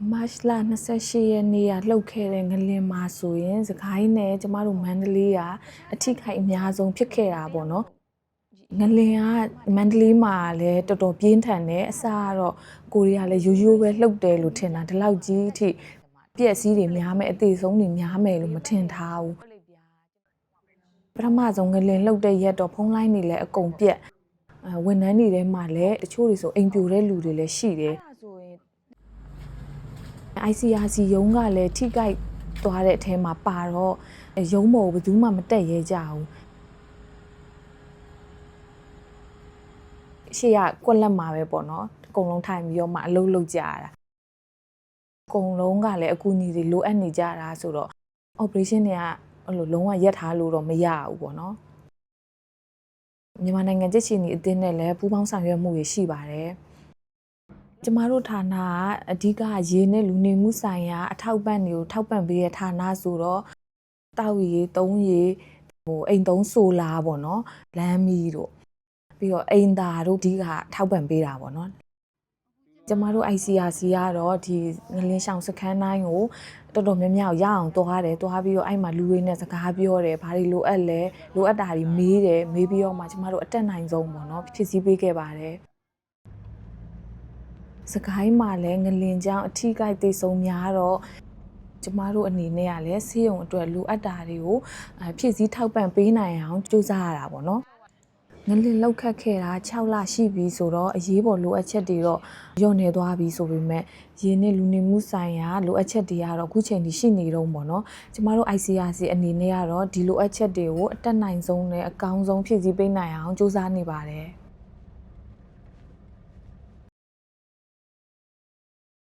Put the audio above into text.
March 28 ရက်နေ့ကလှုပ်ခဲ့တဲ့ငလင်မှာဆိုရင်စကိုင်းနဲ့ကျမတို့မန္တလေးကအထိခိုက်အများဆုံးဖြစ်ခဲ့တာပေါ့နော်ငလင်ကမန္တလေးမှာလည်းတော်တော်ပြင်းထန်တယ်အစားကတော့ကိုရီးယားလည်းရိုးရိုးပဲလှုပ်တယ်လို့ထင်တာဒီလောက်ကြီးအထိပြက်စီးတွေများမယ်အသေးဆုံးတွေများမယ်လို့မထင်ထားဘူးပထမဆုံးငလင်လှုပ်တဲ့ရက်တော့ဖုန်းလိုင်းတွေလည်းအကုန်ပြက်ဝန်ထမ်းတွေထဲမှာလည်းတချို့တွေဆိုအိမ်ပြိုတဲ့လူတွေလည်းရှိတယ်ICRC ရုံးကလည်းထိကြိုက်သွားတဲ့အထဲမှာပါတော့ရုံးမော်ဘယ်သူမှမတက်ရဲကြဘူးရှေ့ကကွက်လက်မှာပဲပေါ့နော်အကုန်လုံးထိုင်ပြီးတော့မှအလုပ်လုပ်ကြရတာအကုန်လုံးကလည်းအကူအညီတွေလိုအပ်နေကြတာဆိုတော့ operation တွေကအဲ့လိုလုံးဝရပ်ထားလို့တော့မရဘူးပေါ့နော်မြန်မာနိုင်ငံကြက်ချီနီအသင်းနဲ့လည်းပူးပေါင်းဆောင်ရွက်မှုတွေရှိပါတယ်ကျမတို့ဌာနကအဓိကရေနဲ့လူနေမှုဆိုင်ရာအထောက်ပံ့တွေကိုထောက်ပံ့ပေးတဲ့ဌာနဆိုတော့တောက်ရည်သုံးရည်အိမ်သုံးဆိုလာပေါ့နော်လမ်းမီးတို့ပြီးတော့အိမ်သာတို့အဓိကထောက်ပံ့ပေးတာပေါ့နော်ကျမတို့ ICRC ကတော့ဒီငလင်းဆောင်စခန်းတိုင်းကိုတော်တော်များများရအောင်သွားတယ်သွားပြီးတော့အဲ့မှာလူတွေနဲ့စကားပြောတယ်ဘာတွေလိုအပ်လဲလိုအပ်တာတွေမေးတယ်မေးပြီးတော့မှကျမတို့အတက်နိုင်ဆုံးပေါ့နော်ဖြည့်ဆည်းပေးခဲ့ပါတယ်စကိုင်းမှာလည်းငလင်ကြောင့်အထီးကိုက်သိဆုံးများတော့ကျမတို့အနေနဲ့ကလည်းဆေးရုံအတွက်လိုအပ်တာတွေကိုဖြည့်ဆည်းထောက်ပံ့ပေးနိုင်အောင်ကြိုးစားရတာပေါ့နော်ငလင်လောက်ခတ်ခဲ့တာ6လရှိပြီဆိုတော့အရေးပေါ်လိုအပ်ချက်တွေတော့ညော့နေသွားပြီဆိုပေမဲ့ရင်းနဲ့လူနေမှုဆိုင်ရာလိုအပ်ချက်တွေကတော့အခုချိန်ထိရှိနေတော့ပေါ့နော်ကျမတို့ ICRC အနေနဲ့ကတော့ဒီလိုအပ်ချက်တွေကိုအတက်နိုင်ဆုံးနဲ့အကောင်းဆုံးဖြည့်ဆည်းပေးနိုင်အောင်ကြိုးစားနေပါတယ်